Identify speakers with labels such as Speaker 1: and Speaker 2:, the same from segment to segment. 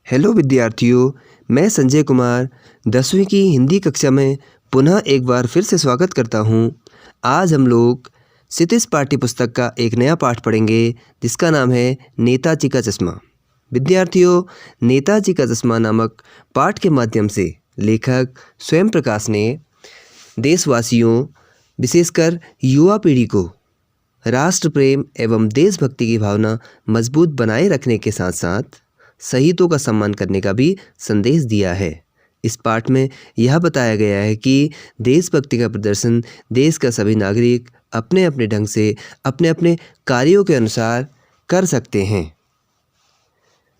Speaker 1: Hello विद्यार्थियों, मैं संजय कुमार 10वीं की हिंदी कक्षा में पुनः एक बार फिर से स्वागत करता हूं। आज हम लोग क्षितिज पाठ्य पुस्तक का एक नया पाठ पढ़ेंगे जिसका नाम है नेताजी का चश्मा। विद्यार्थियों, नेताजी का चश्मा नामक पाठ के माध्यम से लेखक स्वयं प्रकाश ने देशवासियों, विशेषकर युवा पीढ़ी को राष्ट्र प्रेम एवं देशभक्ति की भावना मजबूत बनाए रखने के साथ साथ शहीदों का सम्मान करने का भी संदेश दिया है। इस पाठ में यह बताया गया है कि देशभक्ति का प्रदर्शन देश का सभी नागरिक अपने अपने ढंग से अपने अपने कार्यों के अनुसार कर सकते हैं।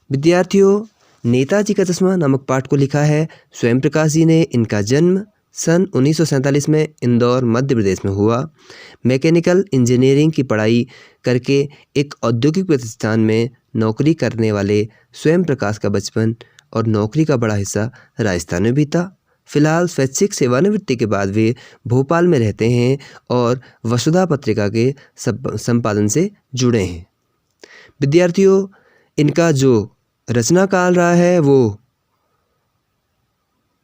Speaker 1: विद्यार्थियों, नेताजी का चश्मा नामक पाठ को लिखा है स्वयं प्रकाश जी ने। इनका जन्म सन 1947 में इंदौर मध्य प्रदेश में हुआ। मैकेनिकल इंजीनियरिंग की पढ़ाई करके एक औद्योगिक प्रतिष्ठान में नौकरी करने वाले स्वयं प्रकाश का बचपन और नौकरी का बड़ा हिस्सा राजस्थान में बीता। फिलहाल स्वैच्छिक सेवानिवृत्ति के बाद वे भोपाल में रहते हैं और वसुधा पत्रिका के संपादन से जुड़े हैं। विद्यार्थियों, इनका जो रचना काल रहा है वो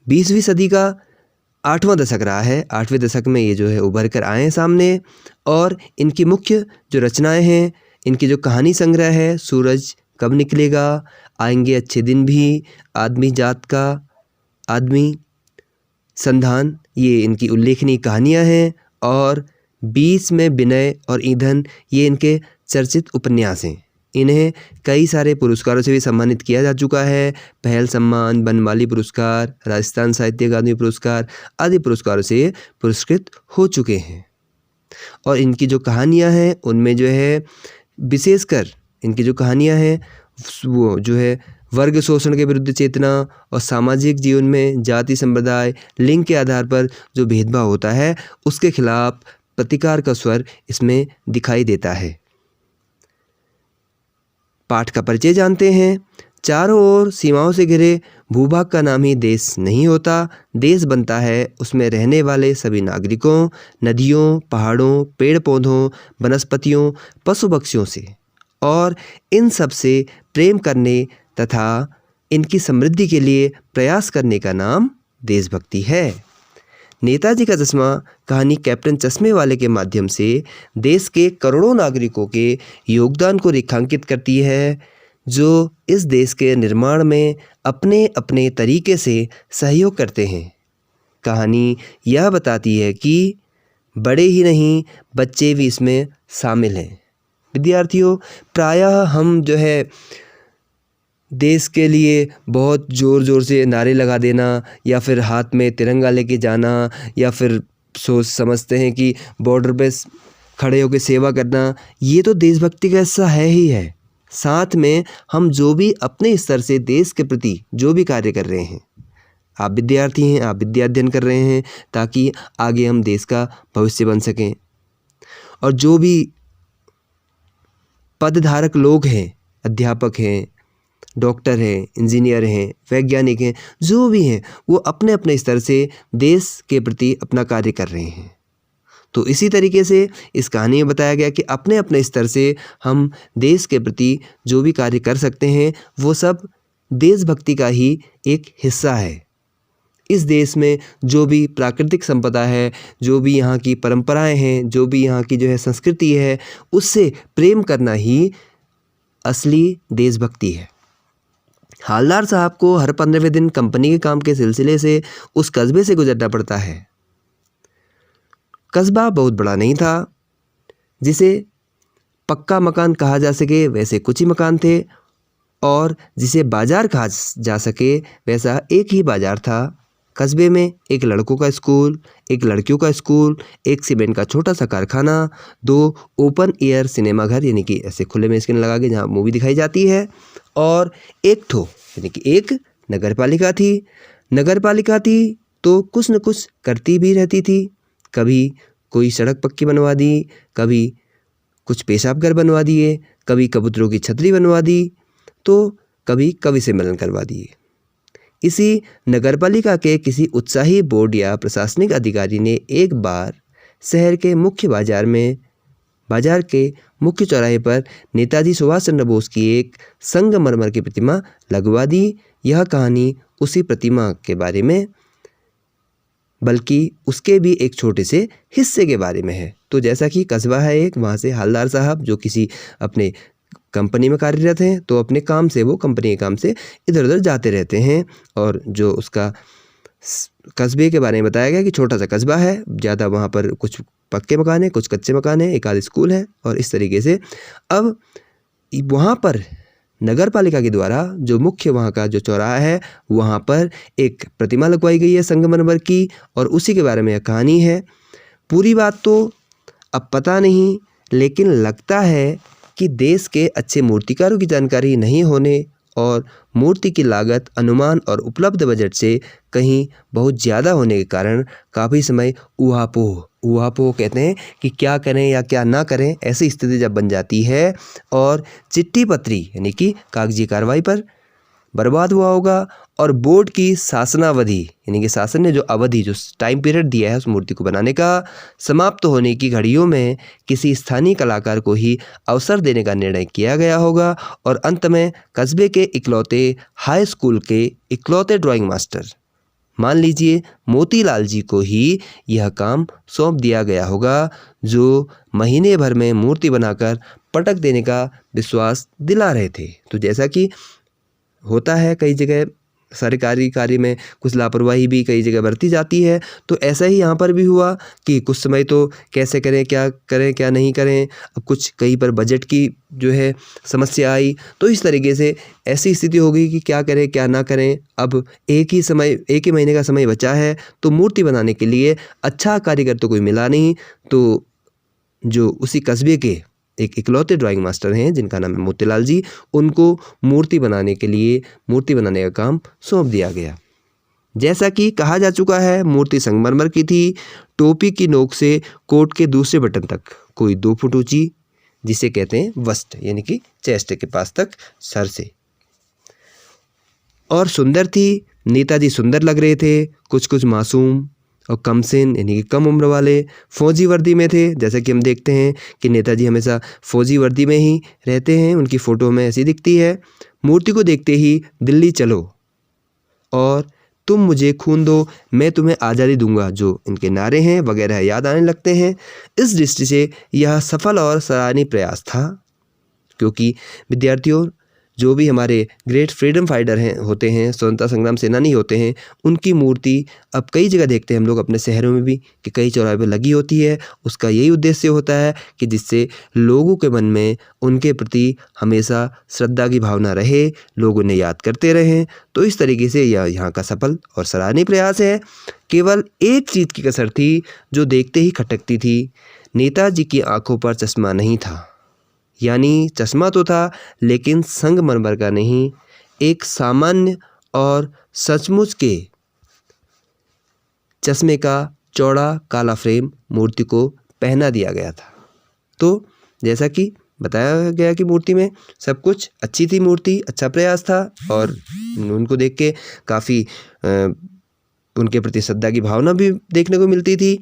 Speaker 1: 20वीं सदी का 8वां दशक रहा है। 8वें दशक में ये जो है उभर कर आए हैं सामने। और इनकी मुख्य जो रचनाएं हैं, इनकी जो कहानी संग्रह है सूरज कब निकलेगा, आएंगे अच्छे दिन भी, आदमी जात का आदमी संधान, ये इनकी उल्लेखनीय कहानियां हैं। और 20 में विनय और ईंधन, ये इनके चर्चित उपन्यास हैं। इन्हें कई सारे पुरस्कारों से भी सम्मानित किया जा चुका है। पहल सम्मान, बनमाली पुरस्कार, राजस्थान साहित्य अकादमी पुरस्कार आदि पुरस्कारों से पुरस्कृत हो चुके हैं। और इनकी जो कहानियां हैं उनमें जो है विशेषकर इनकी जो कहानियां हैं वो जो है वर्ग शोषण के विरुद्ध चेतना और सामाजिक जीवन में जाति, संप्रदाय, लिंग के आधार पर जो भेदभाव होता है उसके खिलाफ प्रतिकार का स्वर इसमें दिखाई देता है। पाठ का परिचय जानते हैं। चारों ओर सीमाओं से घिरे भूभाग का नाम ही देश नहीं होता। देश बनता है उसमें रहने वाले सभी नागरिकों, नदियों, पहाड़ों, पेड़ पौधों, वनस्पतियों, पशु पक्षियों से, और इन सब से प्रेम करने तथा इनकी समृद्धि के लिए प्रयास करने का नाम देशभक्ति है। नेताजी का चश्मा कहानी कैप्टन चश्मे वाले के माध्यम से देश के करोड़ों नागरिकों के योगदान को रेखांकित करती है, जो इस देश के निर्माण में अपने अपने तरीके से सहयोग करते हैं। कहानी यह बताती है कि बड़े ही नहीं, बच्चे भी इसमें शामिल हैं। विद्यार्थियों, प्रायः हम जो है देश के लिए बहुत ज़ोर ज़ोर से नारे लगा देना या फिर हाथ में तिरंगा लेके जाना या फिर सोच समझते हैं कि बॉर्डर पे खड़े होकर सेवा करना, ये तो देशभक्ति का हिस्सा है ही है। साथ में हम जो भी अपने स्तर से देश के प्रति जो भी कार्य कर रहे हैं, आप विद्यार्थी हैं, आप विद्या अध्ययन कर रहे हैं ताकि आगे हम देश का भविष्य बन सकें। और जो भी पदधारक लोग हैं, अध्यापक हैं, डॉक्टर हैं, इंजीनियर हैं, वैज्ञानिक हैं, जो भी हैं, वो अपने अपने स्तर से देश के प्रति अपना कार्य कर रहे हैं। तो इसी तरीके से इस कहानी में बताया गया कि अपने अपने स्तर से हम देश के प्रति जो भी कार्य कर सकते हैं वो सब देशभक्ति का ही एक हिस्सा है। इस देश में जो भी प्राकृतिक संपदा है, जो भी यहाँ की परंपराएं हैं, जो भी यहाँ की जो है संस्कृति है, उससे प्रेम करना ही असली देशभक्ति है। हालदार साहब को हर 15वें दिन कंपनी के काम के सिलसिले से उस कस्बे से गुजरना पड़ता है। कस्बा बहुत बड़ा नहीं था, जिसे पक्का मकान कहा जा सके वैसे कुछ ही मकान थे, और जिसे बाजार कहा जा सके वैसा एक ही बाजार था। कस्बे में एक लड़कों का स्कूल, एक लड़कियों का स्कूल, एक सीमेंट का छोटा सा कारखाना, 2 ओपन एयर सिनेमा घर यानी कि ऐसे खुले में स्क्रीन लगा के जहाँ मूवी दिखाई जाती है, और एक ठो यानी कि एक नगरपालिका थी। नगरपालिका थी तो कुछ न कुछ करती भी रहती थी। कभी कोई सड़क पक्की बनवा दी, कभी कुछ पेशाब घर बनवा दिए, कभी कबूतरों की छतरी बनवा दी, तो कभी कवि सम्मेलन करवा दिए। इसी नगरपालिका के किसी उत्साही बोर्ड या प्रशासनिक अधिकारी ने एक बार शहर के मुख्य बाजार में बाजार के मुख्य चौराहे पर नेताजी सुभाष चंद्र बोस की एक संगमरमर की प्रतिमा लगवा दी। यह कहानी उसी प्रतिमा के बारे में बल्कि उसके भी एक छोटे से हिस्से के बारे में है। तो जैसा कि कस्बा है एक, वहाँ से हवलदार साहब जो किसी अपने कंपनी में कार्यरत हैं, तो अपने काम से वो कंपनी के काम से इधर उधर जाते रहते हैं। और जो उसका कस्बे के बारे में बताया गया कि छोटा सा कस्बा है, ज़्यादा वहाँ पर कुछ पक्के मकान हैं, कुछ कच्चे मकान हैं, एक आध स्कूल है और इस तरीके से। अब वहाँ पर नगर पालिका के द्वारा जो मुख्य वहाँ का जो चौराहा है, वहाँ पर एक प्रतिमा लगवाई गई है संगमरमर की, और उसी के बारे में यह कहानी है। पूरी बात तो अब पता नहीं, लेकिन लगता है कि देश के अच्छे मूर्तिकारों की जानकारी नहीं होने और मूर्ति की लागत अनुमान और उपलब्ध बजट से कहीं बहुत ज़्यादा होने के कारण काफ़ी समय ऊहापोह कहते हैं कि क्या करें या क्या ना करें, ऐसी स्थिति जब बन जाती है और चिट्ठी पत्री यानी कि कागजी कार्रवाई पर बर्बाद हुआ होगा, और बोर्ड की शासनावधि यानी कि शासन ने जो अवधि जो टाइम पीरियड दिया है उस मूर्ति को बनाने का, समाप्त होने की घड़ियों में किसी स्थानीय कलाकार को ही अवसर देने का निर्णय किया गया होगा, और अंत में कस्बे के इकलौते हाई स्कूल के इकलौते ड्राइंग मास्टर मान लीजिए मोतीलाल जी को ही यह काम सौंप दिया गया होगा, जो महीने भर में मूर्ति बनाकर पटक देने का विश्वास दिला रहे थे। तो जैसा कि होता है कई जगह सरकारी कार्य में कुछ लापरवाही भी कई जगह बरती जाती है, तो ऐसा ही यहाँ पर भी हुआ कि कुछ समय तो कैसे करें क्या नहीं करें, अब कुछ कहीं पर बजट की जो है समस्या आई, तो इस तरीके से ऐसी स्थिति हो गई कि क्या करें क्या ना करें। अब एक ही महीने का समय बचा है, तो मूर्ति बनाने के लिए अच्छा कारीगर तो कोई मिला नहीं, तो जो उसी कस्बे के एक इकलौते ड्राइंग मास्टर हैं जिनका नाम है मोतीलाल जी, उनको मूर्ति बनाने का काम सौंप दिया गया। जैसा कि कहा जा चुका है, मूर्ति संगमरमर की थी, टोपी की नोक से कोट के दूसरे बटन तक कोई 2 फुट ऊंची, जिसे कहते हैं वस्ट यानी कि चेस्ट के पास तक सर से, और सुंदर थी। नेताजी सुंदर लग रहे थे, कुछ मासूम और कमसिन यानी कि कम उम्र वाले फौजी वर्दी में थे। जैसा कि हम देखते हैं कि नेताजी हमेशा फौजी वर्दी में ही रहते हैं, उनकी फ़ोटो में ऐसी दिखती है। मूर्ति को देखते ही दिल्ली चलो और तुम मुझे खून दो मैं तुम्हें आज़ादी दूंगा, जो इनके नारे हैं वगैरह याद आने लगते हैं। इस दृष्टि से यह सफल और सराहनीय प्रयास था, क्योंकि विद्यार्थियों जो भी हमारे ग्रेट फ्रीडम फाइटर होते हैं, स्वतंत्रता संग्राम सेनानी होते हैं, उनकी मूर्ति अब कई जगह देखते हैं हम लोग अपने शहरों में भी कि कई चौराहे पर लगी होती है। उसका यही उद्देश्य होता है कि जिससे लोगों के मन में उनके प्रति हमेशा श्रद्धा की भावना रहे, लोग उन्हें याद करते रहें। तो इस तरीके से यह यहाँ का सफल और सराहनीय प्रयास है। केवल एक चीज़ की कसर थी जो देखते ही खटकती थी, नेताजी की आंखों पर चश्मा नहीं था। यानी चश्मा तो था लेकिन संगमरमर का नहीं, एक सामान्य और सचमुच के चश्मे का चौड़ा काला फ्रेम मूर्ति को पहना दिया गया था। तो जैसा कि बताया गया कि मूर्ति में सब कुछ अच्छी थी, मूर्ति अच्छा प्रयास था और उनको देख के काफ़ी उनके प्रति श्रद्धा की भावना भी देखने को मिलती थी।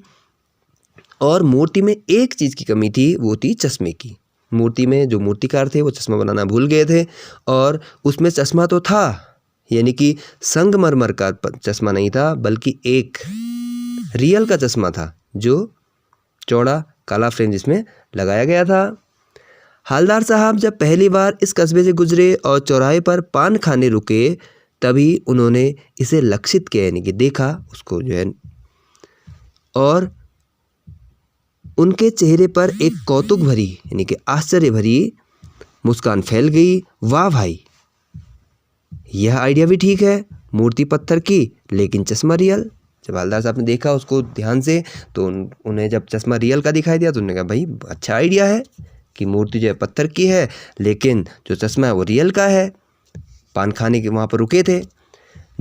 Speaker 1: और मूर्ति में एक चीज़ की कमी थी, वो थी चश्मे की। मूर्ति में जो मूर्तिकार थे वो चश्मा बनाना भूल गए थे और उसमें चश्मा तो था, यानी कि संगमरमर का चश्मा नहीं था बल्कि एक रियल का चश्मा था, जो चौड़ा काला फ्रेम जिसमें लगाया गया था। हवलदार साहब जब पहली बार इस कस्बे से गुजरे और चौराहे पर पान खाने रुके, तभी उन्होंने इसे लक्षित किया, यानी कि देखा उसको जो है, और उनके चेहरे पर एक कौतुक भरी यानी कि आश्चर्य भरी मुस्कान फैल गई। वाह भाई, यह आइडिया भी ठीक है, मूर्ति पत्थर की लेकिन चश्मा रियल। जब हवलदार साहब ने देखा उसको ध्यान से, तो उन्हें जब चश्मा रियल का दिखाई दिया तो उन्होंने कहा भाई अच्छा आइडिया है कि मूर्ति जो है पत्थर की है लेकिन जो चश्मा है वो रियल का है। पान खाने के वहाँ पर रुके थे।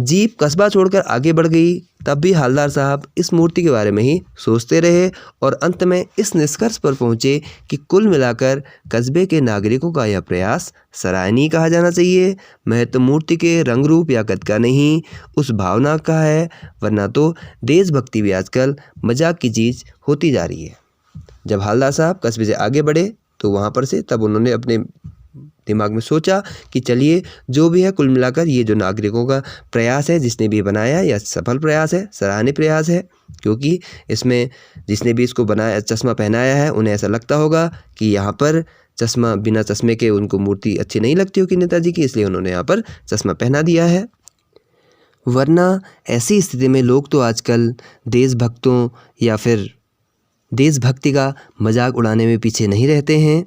Speaker 1: जीप कस्बा छोड़कर आगे बढ़ गई, तब भी हवलदार साहब इस मूर्ति के बारे में ही सोचते रहे और अंत में इस निष्कर्ष पर पहुँचे कि कुल मिलाकर कस्बे के नागरिकों का यह प्रयास सराहनीय कहा जाना चाहिए। महत्व मूर्ति के रंग रूप या कद का नहीं, उस भावना का है, वरना तो देशभक्ति भी आजकल मजाक की चीज़ होती जा रही है। जब हवलदार साहब कस्बे से आगे बढ़े तो वहाँ पर से तब उन्होंने अपने दिमाग में सोचा कि चलिए जो भी है कुल मिलाकर ये जो नागरिकों का प्रयास है, जिसने भी बनाया, यह सफल प्रयास है, सराहनीय प्रयास है, क्योंकि इसमें जिसने भी इसको बनाया, चश्मा पहनाया है, उन्हें ऐसा लगता होगा कि यहाँ पर चश्मा, बिना चश्मे के उनको मूर्ति अच्छी नहीं लगती होगी नेताजी की, इसलिए उन्होंने यहाँ पर चश्मा पहना दिया है। वरना ऐसी स्थिति में लोग तो आजकल देशभक्तों या फिर देशभक्ति का मजाक उड़ाने में पीछे नहीं रहते हैं।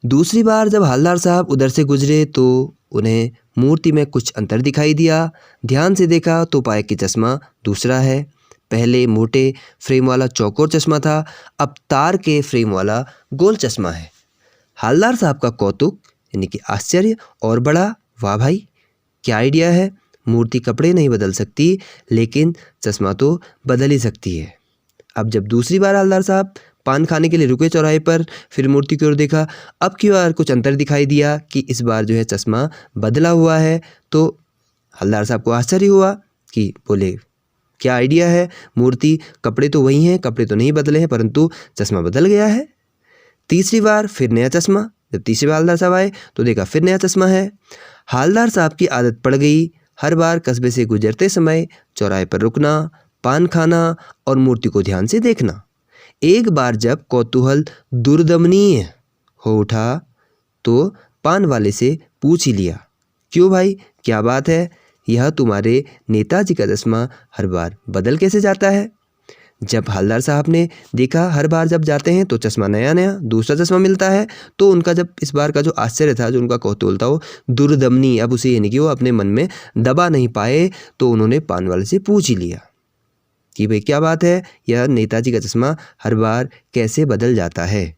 Speaker 1: दूसरी बार जब हवलदार साहब उधर से गुजरे तो उन्हें मूर्ति में कुछ अंतर दिखाई दिया। ध्यान से देखा तो पाया कि चश्मा दूसरा है। पहले मोटे फ्रेम वाला चौकोर चश्मा था, अब तार के फ्रेम वाला गोल चश्मा है। हवलदार साहब का कौतुक यानी कि आश्चर्य और बड़ा। वाह भाई, क्या आइडिया है। मूर्ति कपड़े नहीं बदल सकती, लेकिन चश्मा तो बदल ही सकती है। अब जब दूसरी बार हवलदार साहब पान खाने के लिए रुके चौराहे पर, फिर मूर्ति की ओर देखा। अब की बार कुछ अंतर दिखाई दिया कि इस बार जो है चश्मा बदला हुआ है। तो हवलदार साहब को आश्चर्य हुआ कि बोले क्या आइडिया है, मूर्ति, कपड़े तो वही हैं, कपड़े तो नहीं बदले हैं, परंतु चश्मा बदल गया है। तीसरी बार फिर नया चश्मा। जब तीसरी बार हवलदार साहब आए तो देखा फिर नया चश्मा है। हवलदार साहब की आदत पड़ गई हर बार कस्बे से गुजरते समय चौराहे पर रुकना, पान खाना और मूर्ति को ध्यान से देखना। एक बार जब कौतूहल दुर्दमनीय हो उठा तो पान वाले से पूछ ही लिया, क्यों भाई, क्या बात है, यह तुम्हारे नेताजी का चश्मा हर बार बदल कैसे जाता है। जब हवलदार साहब ने देखा हर बार जब जाते हैं तो चश्मा नया नया दूसरा चश्मा मिलता है, तो उनका जब इस बार का जो आश्चर्य था, जो उनका कौतूहल था, वो दुर्दमनी, अब उसे यानी कि वो अपने मन में दबा नहीं पाए, तो उन्होंने पान वाले से पूछ ही लिया कि भाई क्या बात है, यह नेताजी का चश्मा हर बार कैसे बदल जाता है।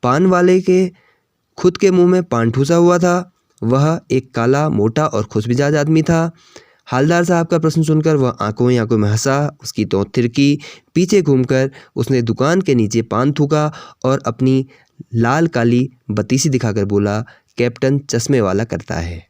Speaker 1: पान वाले के खुद के मुंह में पान ठूसा हुआ था। वह एक काला, मोटा और खुशमिजाज आदमी था। हवलदार साहब का प्रश्न सुनकर वह आंखों ही आंखों में हंसा, उसकी तोंत थिरकी। पीछे घूमकर उसने दुकान के नीचे पान थूका और अपनी लाल काली बत्तीसी दिखाकर बोला, कैप्टन चश्मे वाला करता है।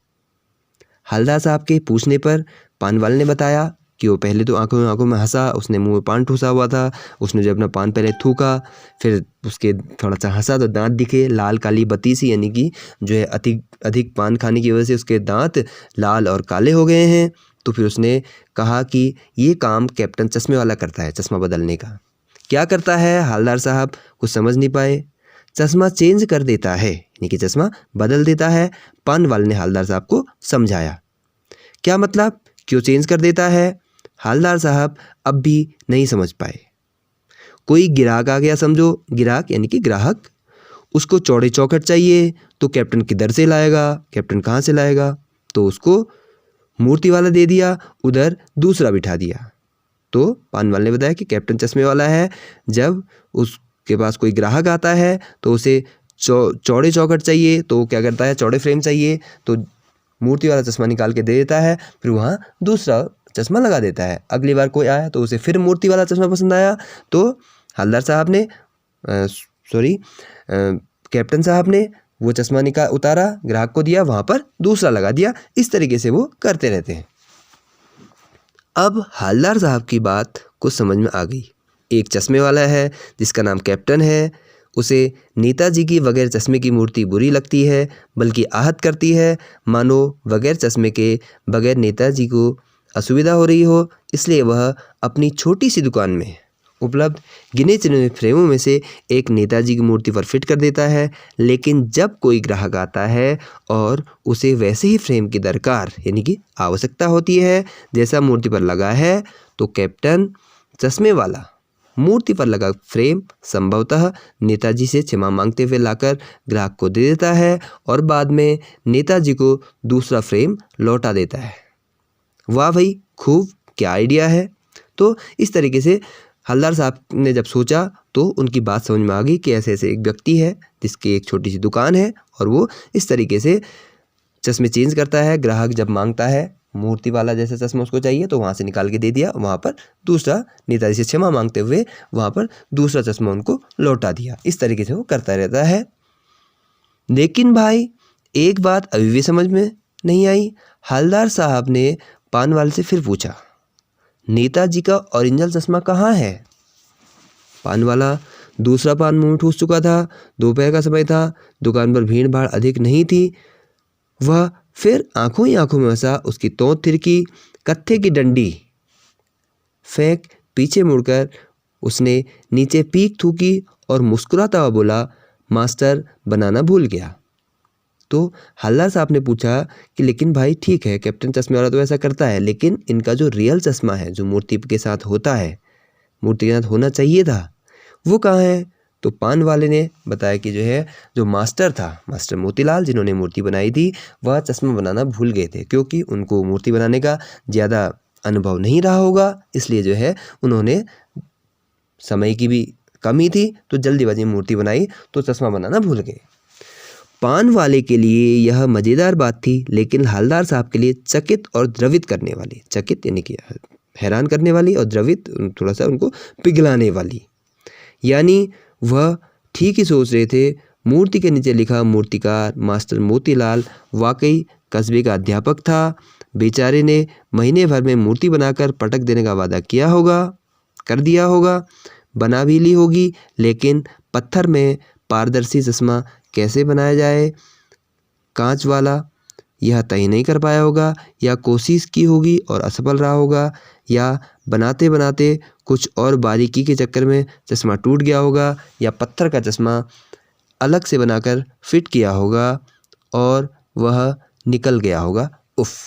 Speaker 1: हवलदार साहब के पूछने पर पान वाले ने बताया कि वो पहले तो आंखों में हंसा, उसने मुंह में पान ठूसा हुआ था, उसने जब अपना पान पहले थूका, फिर उसके थोड़ा सा हंसा तो दांत दिखे, लाल काली बत्तीसी यानी कि जो है अधिक पान खाने की वजह से उसके दांत लाल और काले हो गए हैं। तो फिर उसने कहा कि ये काम कैप्टन चश्मे वाला करता है, चश्मा बदलने का। क्या करता है हवलदार साहब कुछ समझ नहीं पाए। चश्मा चेंज कर देता है यानी कि चश्मा बदल देता है। पान वाले ने हवलदार साहब को समझाया। क्या मतलब, क्यों चेंज कर देता है। हवलदार साहब अब भी नहीं समझ पाए। कोई ग्राहक आ गया समझो, ग्राहक यानी कि ग्राहक, उसको चौड़े चौखट चाहिए तो कैप्टन किधर से लाएगा, कैप्टन कहाँ से लाएगा, तो उसको मूर्ति वाला दे दिया, उधर दूसरा बिठा दिया। तो पान वाले ने बताया कि कैप्टन चश्मे वाला है, जब उसके पास कोई ग्राहक आता है तो उसे चौड़े चौखट चाहिए तो क्या करता है, चौड़े फ्रेम चाहिए तो मूर्ति वाला चश्मा निकाल के दे देता है, फिर वहाँ दूसरा चश्मा लगा देता है। अगली बार कोई आया तो उसे फिर मूर्ति वाला चश्मा पसंद आया तो हवलदार साहब ने कैप्टन साहब ने वो चश्मा उतारा, ग्राहक को दिया, वहाँ पर दूसरा लगा दिया। इस तरीके से वो करते रहते हैं। अब हवलदार साहब की बात कुछ समझ में आ गई। एक चश्मे वाला है जिसका नाम कैप्टन है, उसे नेताजी की बगैर चश्मे की मूर्ति बुरी लगती है, बल्कि आहत करती है, मानो बगैर चश्मे के बगैर नेताजी को असुविधा हो रही हो। इसलिए वह अपनी छोटी सी दुकान में उपलब्ध गिने चुने फ्रेमों में से एक नेताजी की मूर्ति पर फिट कर देता है। लेकिन जब कोई ग्राहक आता है और उसे वैसे ही फ्रेम की दरकार यानी कि आवश्यकता होती है जैसा मूर्ति पर लगा है, तो कैप्टन चश्मे वाला मूर्ति पर लगा फ्रेम संभवतः नेताजी से क्षमा मांगते हुए लाकर ग्राहक को दे देता है और बाद में नेताजी को दूसरा फ्रेम लौटा देता है। वाह भाई, खूब, क्या आइडिया है। तो इस तरीके से हवलदार साहब ने जब सोचा तो उनकी बात समझ में आ गई कि ऐसे ऐसे एक व्यक्ति है जिसकी एक छोटी सी दुकान है और वो इस तरीके से चश्मे चेंज करता है। ग्राहक जब मांगता है मूर्ति वाला जैसा चश्मा उसको चाहिए तो वहाँ से निकाल के दे दिया, वहाँ पर दूसरा नेताजी से क्षमा मांगते हुए वहाँ पर दूसरा चश्मा उनको लौटा दिया। इस तरीके से वो करता रहता है। लेकिन भाई एक बात अभी भी समझ में नहीं आई। हवलदार साहब ने पान वाले से फिर पूछा, नेताजी का ओरिजिनल चश्मा कहाँ है। पान वाला दूसरा पान मुंह में ठूस चुका था। दोपहर का समय था, दुकान पर भीड़ भाड़ अधिक नहीं थी। वह फिर आंखों ही आंखों में हंसा। उसकी तोंत थिरकी। कत्थे की डंडी फेंक पीछे मुड़कर उसने नीचे पीक थूकी और मुस्कुराता हुआ बोला, मास्टर बनाना भूल गया। तो हल्दार साहब ने पूछा कि लेकिन भाई ठीक है, कैप्टन चश्मे वाला तो ऐसा करता है, लेकिन इनका जो रियल चश्मा है, जो मूर्ति के साथ होता है, मूर्ति के साथ होना चाहिए था, वो कहाँ है? तो पान वाले ने बताया कि जो मास्टर था, मास्टर मोतीलाल, जिन्होंने मूर्ति बनाई थी, वह चश्मा बनाना भूल गए थे, क्योंकि उनको मूर्ति बनाने का ज़्यादा अनुभव नहीं रहा होगा। इसलिए उन्होंने, समय की भी कमी थी तो जल्दीबाजी में मूर्ति बनाई, तो चश्मा बनाना भूल गए। पान वाले के लिए यह मज़ेदार बात थी, लेकिन हवलदार साहब के लिए चकित और द्रवित करने वाली, चकित यानी कि हैरान करने वाली, और द्रवित थोड़ा सा उनको पिघलाने वाली। यानी वह ठीक ही सोच रहे थे। मूर्ति के नीचे लिखा मूर्तिकार मास्टर मोतीलाल वाकई कस्बे का अध्यापक था। बेचारे ने महीने भर में मूर्ति बनाकर पटक देने का वादा किया होगा, कर दिया होगा, बना भी ली होगी, लेकिन पत्थर में पारदर्शी चश्मा कैसे बनाया जाए, कांच वाला, यह तय नहीं कर पाया होगा, या कोशिश की होगी और असफल रहा होगा, या बनाते बनाते कुछ और बारीकी के चक्कर में चश्मा टूट गया होगा, या पत्थर का चश्मा अलग से बनाकर फिट किया होगा और वह निकल गया होगा। उफ़।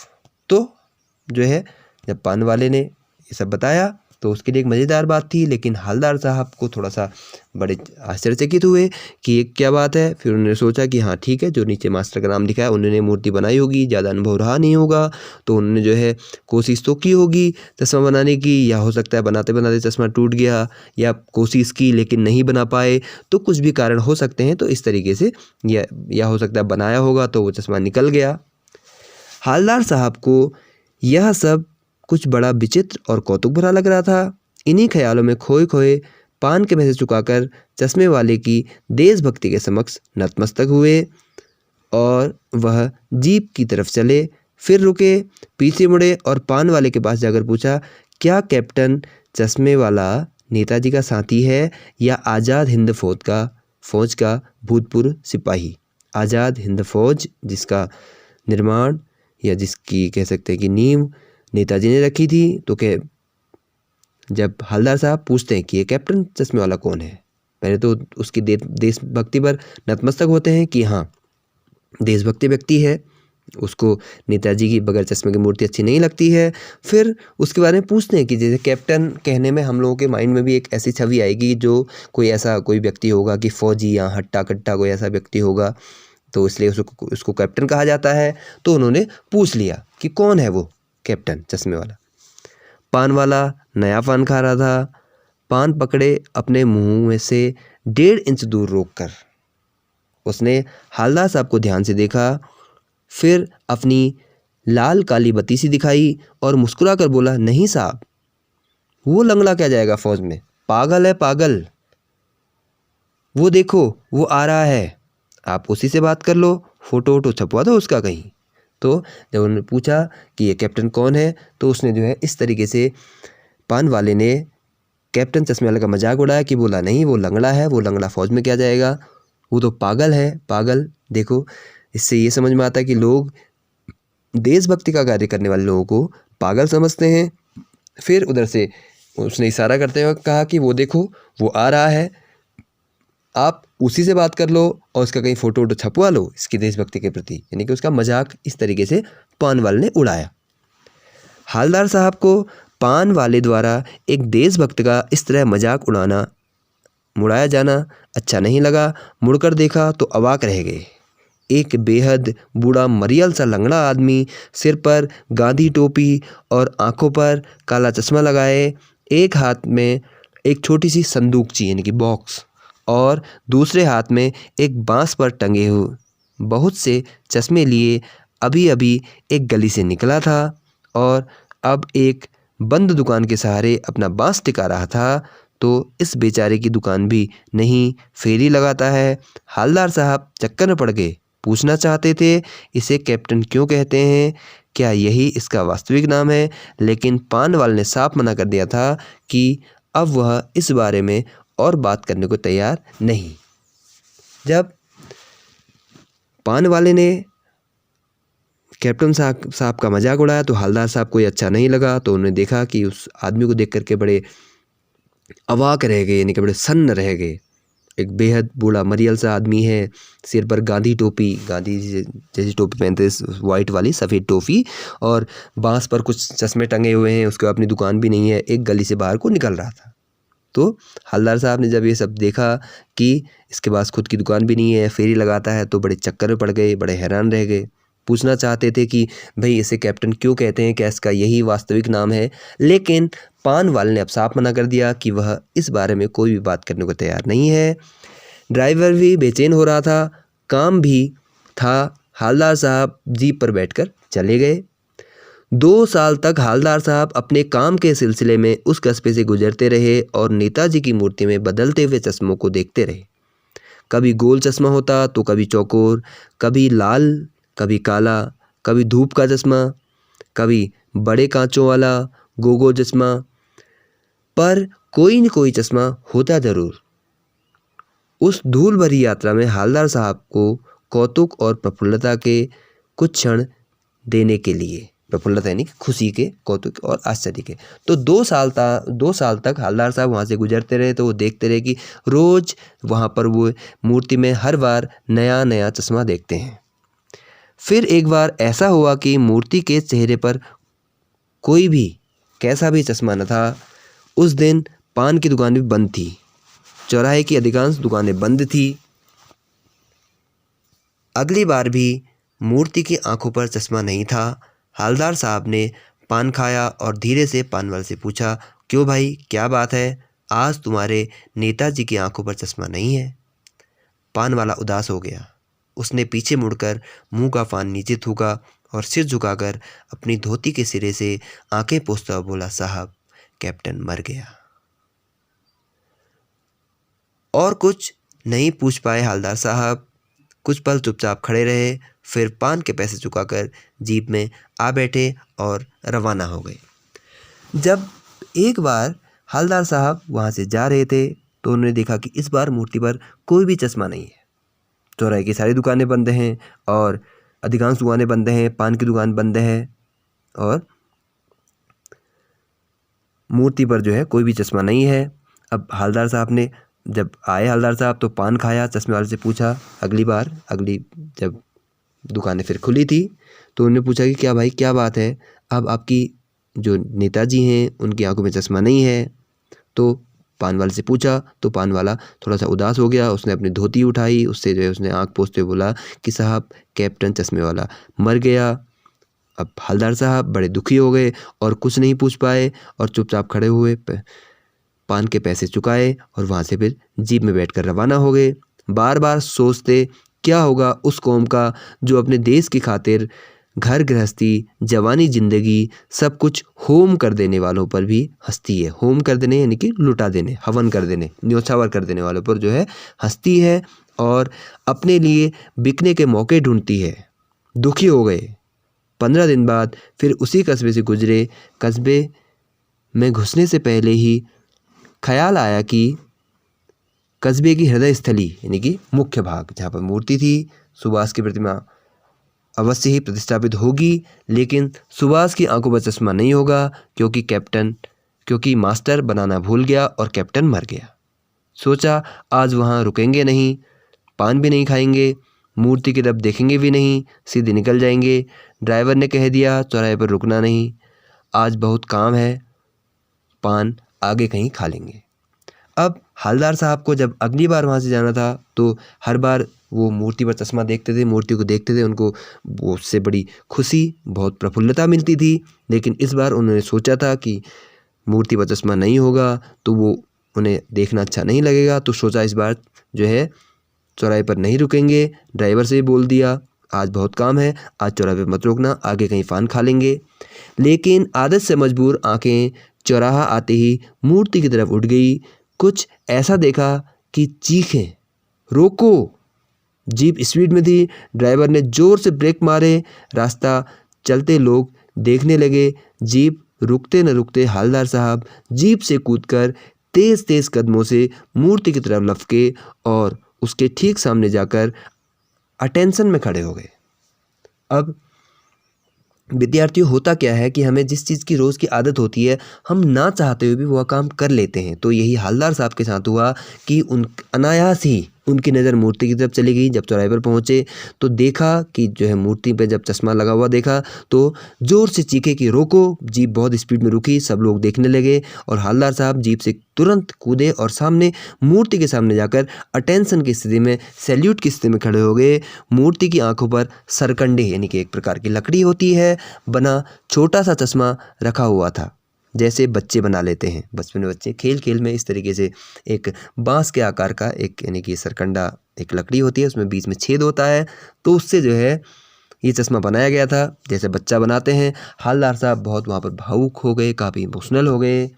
Speaker 1: तो जब पान वाले ने ये सब बताया तो उसके लिए एक मज़ेदार बात थी, लेकिन हवलदार साहब को थोड़ा सा बड़े आश्चर्यचकित हुए कि ये क्या बात है। फिर उन्होंने सोचा कि हाँ ठीक है, जो नीचे मास्टर का नाम लिखा है उन्होंने मूर्ति बनाई होगी, ज़्यादा अनुभव रहा नहीं होगा, तो उन्होंने कोशिश तो की होगी चश्मा बनाने की, या हो सकता है बनाते बनाते चश्मा टूट गया, या कोशिश की लेकिन नहीं बना पाए, तो कुछ भी कारण हो सकते हैं। तो इस तरीके से या हो सकता है बनाया होगा तो वो चश्मा निकल गया। हवलदार साहब को यह सब कुछ बड़ा विचित्र और कौतुक भरा लग रहा था। इन्हीं ख्यालों में खोए खोए पान के पैसे चुकाकर चश्मे वाले की देशभक्ति के समक्ष नतमस्तक हुए और वह जीप की तरफ चले। फिर रुके, पीछे मुड़े और पान वाले के पास जाकर पूछा, क्या कैप्टन चश्मे वाला नेताजी का साथी है या आज़ाद हिंद फौज का भूतपूर्व सिपाही? आज़ाद हिंद फौज जिसका निर्माण या जिसकी कह सकते हैं कि नींव नेताजी ने रखी थी। तो जब हवलदार साहब पूछते हैं कि ये कैप्टन चश्मे वाला कौन है, पहले तो उसकी देशभक्ति पर नतमस्तक होते हैं कि हाँ देशभक्ति व्यक्ति है, उसको नेताजी की बगैर चश्मे की मूर्ति अच्छी नहीं लगती है। फिर उसके बारे में पूछते हैं कि जैसे कैप्टन कहने में हम लोगों के माइंड में भी एक ऐसी छवि आएगी, जो कोई व्यक्ति होगा कि फौजी या हट्टा कट्टा कोई ऐसा व्यक्ति होगा, तो इसलिए उसको कैप्टन कहा जाता है। तो उन्होंने पूछ लिया कि कौन है वो कैप्टन चश्मे वाला। पान वाला नया पान खा रहा था। पान पकड़े अपने मुंह में से 1.5 इंच दूर रोककर उसने हवलदार साहब को ध्यान से देखा, फिर अपनी लाल काली बत्ती सी दिखाई और मुस्कुरा कर बोला, नहीं साहब, वो लंगड़ा क्या जाएगा फौज में, पागल है पागल, वो देखो वो आ रहा है, आप उसी से बात कर लो, फ़ोटो वोटो छपवा दो उसका कहीं। तो जब उन्होंने पूछा कि ये कैप्टन कौन है, तो उसने इस तरीके से पान वाले ने कैप्टन चश्मे वाले का मजाक उड़ाया कि बोला नहीं वो लंगड़ा है, वो लंगड़ा फौज में क्या जाएगा, वो तो पागल है पागल। देखो इससे ये समझ में आता है कि लोग देशभक्ति का कार्य करने वाले लोगों को पागल समझते हैं। फिर उधर से उसने इशारा करते हुए कहा कि वो देखो वो आ रहा है, आप उसी से बात कर लो और उसका कहीं फ़ोटो वोटो छपवा लो इसकी देशभक्ति के प्रति। यानी कि उसका मजाक इस तरीके से पान वाले ने उड़ाया। हवलदार साहब को पान वाले द्वारा एक देशभक्त का इस तरह मजाक उड़ाया जाना अच्छा नहीं लगा। मुड़कर देखा तो अवाक रह गए। एक बेहद बूढ़ा मरियल सा लंगड़ा आदमी, सिर पर गांधी टोपी और आंखों पर काला चश्मा लगाए, एक हाथ में एक छोटी सी संदूकची यानी कि बॉक्स और दूसरे हाथ में एक बांस पर टंगे हुए बहुत से चश्मे लिए अभी अभी एक गली से निकला था और अब एक बंद दुकान के सहारे अपना बांस टिका रहा था। तो इस बेचारे की दुकान भी नहीं फेरी लगाता है। हवलदार साहब चक्कर में पड़ गए। पूछना चाहते थे इसे कैप्टन क्यों कहते हैं, क्या यही इसका वास्तविक नाम है, लेकिन पान वाले ने साफ मना कर दिया था कि अब वह इस बारे में और बात करने को तैयार नहीं। जब पान वाले ने कैप्टन साहब का मजाक उड़ाया तो हवलदार साहब को ये अच्छा नहीं लगा। तो उन्होंने देखा कि उस आदमी को देख करके बड़े अवाक रह गए, यानी कि बड़े सन्न रह गए। एक बेहद बूढ़ा मरियल सा आदमी है, सिर पर गांधी टोपी, गांधी जैसी टोपी पहनते, वाइट वाली सफ़ेद टोपी, और बांस पर कुछ चश्मे टंगे हुए हैं। उसके अपनी दुकान भी नहीं है, एक गली से बाहर को निकल रहा था। तो हवलदार साहब ने जब ये सब देखा कि इसके पास खुद की दुकान भी नहीं है, फेरी लगाता है, तो बड़े चक्कर में पड़ गए, बड़े हैरान रह गए। पूछना चाहते थे कि भाई इसे कैप्टन क्यों कहते हैं, क्या इसका यही वास्तविक नाम है? लेकिन पान वाले ने अब साफ मना कर दिया कि वह इस बारे में कोई भी बात करने को तैयार नहीं है। ड्राइवर भी बेचैन हो रहा था, काम भी था। हवलदार साहब जीप पर बैठकर चले गए। 2 साल तक हवलदार साहब अपने काम के सिलसिले में उस कस्बे से गुजरते रहे और नेताजी की मूर्ति में बदलते हुए चश्मों को देखते रहे। कभी गोल चश्मा होता तो कभी चौकोर, कभी लाल, कभी काला, कभी धूप का चश्मा, कभी बड़े कांचों वाला गोगो चश्मा, पर कोई न कोई चश्मा होता ज़रूर। उस धूल भरी यात्रा में हवलदार साहब को कौतुक और प्रफुल्लता के कुछ क्षण देने के लिए, प्रफुल्लता यानी खुशी के, कौतुक और आश्चर्य के। तो 2 साल तक हवलदार साहब वहाँ से गुजरते रहे। तो वो देखते रहे कि रोज़ वहाँ पर वो मूर्ति में हर बार नया नया चश्मा देखते हैं। फिर एक बार ऐसा हुआ कि मूर्ति के चेहरे पर कोई भी कैसा भी चश्मा न था। उस दिन पान की दुकान भी बंद थी, चौराहे की अधिकांश दुकानें बंद थी। अगली बार भी मूर्ति की आंखों पर चश्मा नहीं था। हवलदार साहब ने पान खाया और धीरे से पान वाले से पूछा, क्यों भाई, क्या बात है, आज तुम्हारे नेताजी की आंखों पर चश्मा नहीं है? पान वाला उदास हो गया। उसने पीछे मुड़कर मुंह का पान नीचे थूका और सिर झुकाकर अपनी धोती के सिरे से आंखें पोंछता हुआ बोला, साहब, कैप्टन मर गया। और कुछ नहीं पूछ पाए हवलदार साहब। कुछ पल चुपचाप खड़े रहे, फिर पान के पैसे चुकाकर जीप में आ बैठे और रवाना हो गए। जब एक बार हवलदार साहब वहाँ से जा रहे थे तो उन्होंने देखा कि इस बार मूर्ति पर कोई भी चश्मा नहीं है। चौराहे की सारी दुकानें बंद हैं और अधिकांश दुकानें बंद हैं, पान की दुकान बंद है और मूर्ति पर जो है कोई भी चश्मा नहीं है। अब हवलदार साहब ने जब आए हवलदार साहब तो पान खाया, चश्मे वाले से पूछा, अगली जब दुकानें फिर खुली थी तो उन्होंने पूछा कि क्या भाई, क्या बात है, अब आपकी जो नेताजी हैं उनकी आंखों में चश्मा नहीं है? तो पान वाले से पूछा तो पान वाला थोड़ा सा उदास हो गया। उसने अपनी धोती उठाई, उससे जो है उसने आँख पोंछते हुए बोला कि साहब, कैप्टन चश्मे वाला मर गया। अब हवलदार साहब बड़े दुखी हो गए और कुछ नहीं पूछ पाए और चुपचाप खड़े हुए, पान के पैसे चुकाए और वहाँ से फिर जीप में बैठकर रवाना हो गए। बार बार सोचते क्या होगा उस कौम का जो अपने देश की खातिर घर गृहस्थी, जवानी, जिंदगी सब कुछ होम कर देने वालों पर भी हंसती है। होम कर देने यानी कि लुटा देने, हवन कर देने, न्योछावर कर देने वालों पर जो है हंसती है और अपने लिए बिकने के मौके ढूंढती है। दुखी हो गए। 15 दिन बाद फिर उसी कस्बे से गुजरे। कस्बे में घुसने से पहले ही ख्याल आया कि कस्बे की हृदय स्थली यानी कि मुख्य भाग जहाँ पर मूर्ति थी, सुभाष की प्रतिमा अवश्य ही प्रतिष्ठापित होगी, लेकिन सुभाष की आंखों पर चश्मा नहीं होगा क्योंकि मास्टर बनाना भूल गया और कैप्टन मर गया। सोचा आज वहाँ रुकेंगे नहीं, पान भी नहीं खाएंगे, मूर्ति की तरफ देखेंगे भी नहीं, सीधे निकल जाएंगे। ड्राइवर ने कह दिया चौराहे पर रुकना नहीं, आज बहुत काम है, पान आगे कहीं खा लेंगे। अब हवलदार साहब को जब अगली बार वहाँ से जाना था तो हर बार वो मूर्ति पर चश्मा देखते थे, मूर्ति को देखते थे, उनको वो उससे बड़ी खुशी, बहुत प्रफुल्लता मिलती थी। लेकिन इस बार उन्होंने सोचा था कि मूर्ति पर चश्मा नहीं होगा तो वो उन्हें देखना अच्छा नहीं लगेगा। तो सोचा इस बार जो है चौराहे पर नहीं रुकेंगे। ड्राइवर से बोल दिया आज बहुत काम है, आज चौराहे पर मत रोकना, आगे कहीं पान खा लेंगे। लेकिन आदत से मजबूर आंखें चौराहा आते ही मूर्ति की तरफ उठ गई। कुछ ऐसा देखा कि चीखें, रोको। जीप स्पीड में थी। ड्राइवर ने जोर से ब्रेक मारे। रास्ता चलते लोग देखने लगे। जीप रुकते न रुकते हवलदार साहब जीप से कूदकर तेज़ तेज़ कदमों से मूर्ति की तरफ लपके और उसके ठीक सामने जाकर अटेंशन में खड़े हो गए। अब विद्यार्थियों, होता क्या है कि हमें जिस चीज़ की रोज़ की आदत होती है, हम ना चाहते हुए भी वह काम कर लेते हैं। तो यही हवलदार साहब के साथ हुआ कि अनायास ही उनकी नज़र मूर्ति की तरफ चली गई। जब चौराहे पर पहुँचे तो देखा कि जो है मूर्ति पे जब चश्मा लगा हुआ देखा तो ज़ोर से चीखे कि रोको। जीप बहुत स्पीड में रुकी, सब लोग देखने लगे और हवलदार साहब जीप से तुरंत कूदे और सामने मूर्ति के सामने जाकर अटेंशन की स्थिति में, सैल्यूट की स्थिति में खड़े हो गए। मूर्ति की आंखों पर सरकंडे यानी कि एक प्रकार की लकड़ी होती है बना छोटा सा चश्मा रखा हुआ था, जैसे बच्चे बना लेते हैं। बचपन में बच्चे खेल खेल में इस तरीके से एक बांस के आकार का एक यानी कि सरकंडा एक लकड़ी होती है, उसमें बीच में छेद होता है, तो उससे जो है ये चश्मा बनाया गया था जैसे बच्चा बनाते हैं। हवलदार साहब बहुत वहाँ पर भावुक हो गए, काफ़ी इमोशनल हो गए।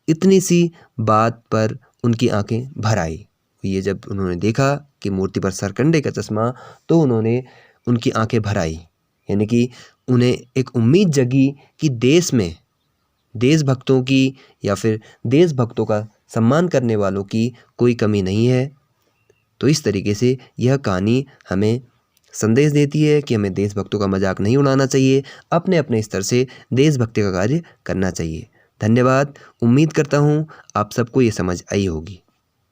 Speaker 1: इतनी सी बात पर उनकी आंखें भर आई। ये जब उन्होंने देखा कि मूर्ति पर सरकंडे का चश्मा, तो उन्होंने उनकी आंखें भर आई, यानी कि उन्हें एक उम्मीद जगी कि देश में देशभक्तों की या फिर देशभक्तों का सम्मान करने वालों की कोई कमी नहीं है। तो इस तरीके से यह कहानी हमें संदेश देती है कि हमें देशभक्तों का मजाक नहीं उड़ाना चाहिए, अपने अपने स्तर से देशभक्ति का कार्य करना चाहिए। धन्यवाद। उम्मीद करता हूँ आप सबको ये समझ आई होगी।